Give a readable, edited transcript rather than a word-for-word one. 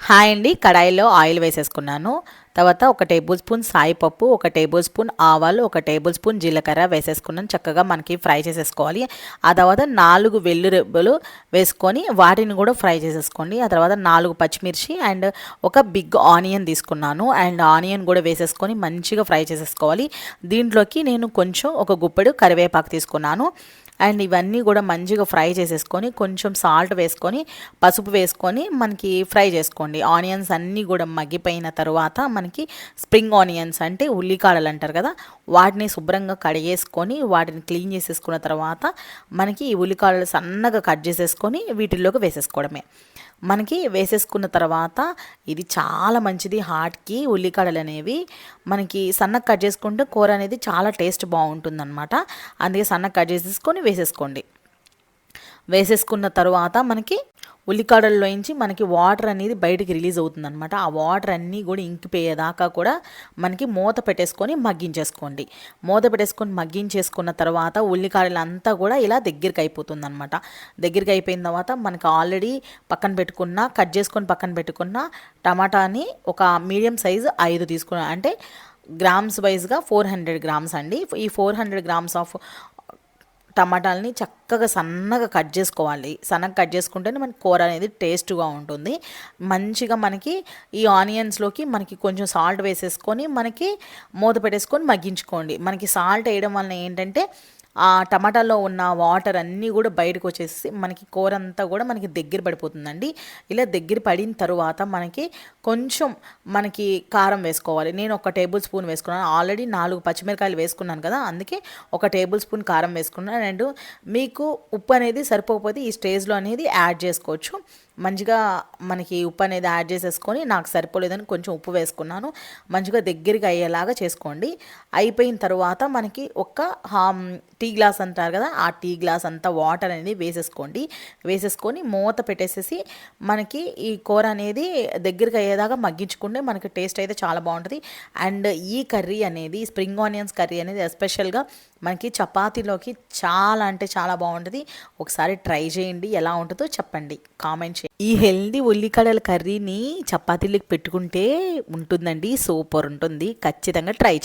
Hi అండి. కడాయిలో oil వేసేసుకున్నాను. తర్వాత ఒక టేబుల్ స్పూన్ సాయిపప్పు, ఒక టేబుల్ స్పూన్ ఆవాలు, ఒక టేబుల్ స్పూన్ జీలకర్ర వేసేసుకున్నాను. చక్కగా మనకి ఫ్రై చేసేసుకోవాలి. ఆ తర్వాత 4 వెల్లుల్లి వేసుకొని వాటిని కూడా ఫ్రై చేసేసుకోండి. ఆ తర్వాత 4 పచ్చిమిర్చి అండ్ ఒక బిగ్ ఆనియన్ తీసుకున్నాను. అండ్ ఆనియన్ కూడా వేసేసుకొని మంచిగా ఫ్రై చేసేసుకోవాలి. దీంట్లోకి నేను కొంచెం ఒక గుప్పెడు కరివేపాకు తీసుకున్నాను. అండ్ ఇవన్నీ కూడా మంచిగా ఫ్రై చేసేసుకొని కొంచెం సాల్ట్ వేసుకొని పసుపు వేసుకొని మనకి ఫ్రై చేసుకోండి. ఆనియన్స్ అన్నీ కూడా మగ్గిపోయిన తర్వాత మనకి స్ప్రింగ్ ఆనియన్స్ అంటే ఉల్లికాడలు అంటారు కదా, వాటిని శుభ్రంగా కడిగేసుకొని వాటిని క్లీన్ చేసేసుకున్న తర్వాత మనకి ఈ ఉల్లికాడలు సన్నగా కట్ చేసేసుకొని వీటిల్లోకి వేసేసుకోవడమే. మనకి వేసేసుకున్న తర్వాత ఇది చాలా మంచిది హార్ట్కి. ఉల్లికాడలు అనేవి మనకి సన్నగా కట్ చేసుకుంటే కూర అనేది చాలా టేస్ట్ బాగుంటుందన్నమాట. అందుకే సన్నగా కట్ చేసేసుకొని వేసేసుకోండి. వేసేసుకున్న తర్వాత మనకి ఉల్లికాడల్లోంచి మనకి వాటర్ అనేది బయటికి రిలీజ్ అవుతుందన్నమాట. ఆ వాటర్ అన్నీ కూడా ఇంకిపోయేదాకా కూడా మనకి మూత పెట్టేసుకొని మగ్గించేసుకోండి. మూత పెట్టేసుకొని మగ్గించేసుకున్న తర్వాత ఉల్లికాడలు అంతా కూడా ఇలా దగ్గరికి అయిపోతుందన్నమాట. దగ్గరికి అయిపోయిన తర్వాత మనకి ఆల్రెడీ పక్కన పెట్టుకున్న కట్ చేసుకొని పక్కన పెట్టుకున్న టమాటాని ఒక మీడియం సైజు 5 తీసుకున్నాను. అంటే గ్రామ్స్ వైజ్గా 400 గ్రామ్స్ అండి. ఈ 400 గ్రామ్స్ ఆఫ్ టమాటాలని చక్కగా సన్నగా కట్ చేసుకోవాలి. సన్నగా కట్ చేసుకుంటేనే మనకి కూర అనేది టేస్ట్గా ఉంటుంది. మంచిగా మనకి ఈ ఆనియన్స్లోకి మనకి కొంచెం సాల్ట్ వేసేసుకొని మనకి మూత పెట్టేసుకొని మగ్గించుకోండి. మనకి సాల్ట్ వేయడం వలన ఏంటంటే ఆ టమాటాలో ఉన్న వాటర్ అన్నీ కూడా బయటకు వచ్చేసి మనకి కూర అంతా కూడా మనకి దగ్గర పడిపోతుందండి. ఇలా దగ్గర పడిన తర్వాత మనకి కొంచెం మనకి కారం వేసుకోవాలి. నేను ఒక టేబుల్ స్పూన్ వేసుకున్నాను. ఆల్రెడీ 4 పచ్చిమిరకాయలు వేసుకున్నాను కదా, అందుకే ఒక టేబుల్ స్పూన్ కారం వేసుకున్నాను. అండ్ మీకు ఉప్పు అనేది సరిపోకపోతే ఈ స్టేజ్లో అనేది యాడ్ చేసుకోవచ్చు. మంచిగా మనకి ఉప్పు అనేది యాడ్ చేసేసుకొని నాకు సరిపోలేదని కొంచెం ఉప్పు వేసుకున్నాను. మంచిగా దగ్గరికి అయ్యేలాగా చేసుకోండి. అయిపోయిన తర్వాత మనకి ఒక టీ గ్లాస్ అంటారు కదా, ఆ టీ గ్లాస్ అంతా వాటర్ అనేది వేసేసుకోండి. వేసేసుకొని మూత పెట్టేసేసి మనకి ఈ కూర అనేది దగ్గరికి అయ్యేదాకా మగ్గించుకుంటే మనకి టేస్ట్ అయితే చాలా బాగుంటుంది. అండ్ ఈ కర్రీ అనేది స్ప్రింగ్ ఆనియన్స్ కర్రీ అనేది ఎస్పెషల్గా మనకి చపాతీలోకి చాలా అంటే చాలా బాగుంటుంది. ఒకసారి ట్రై చేయండి, ఎలా ఉంటుందో చెప్పండి, కామెంట్ చేయండి. ఈ హెల్దీ ఉల్లికాడల కర్రీని చపాతీలకు పెట్టుకుంటే ఉంటుందండి, సూపర్ ఉంటుంది. ఖచ్చితంగా ట్రై చేయండి.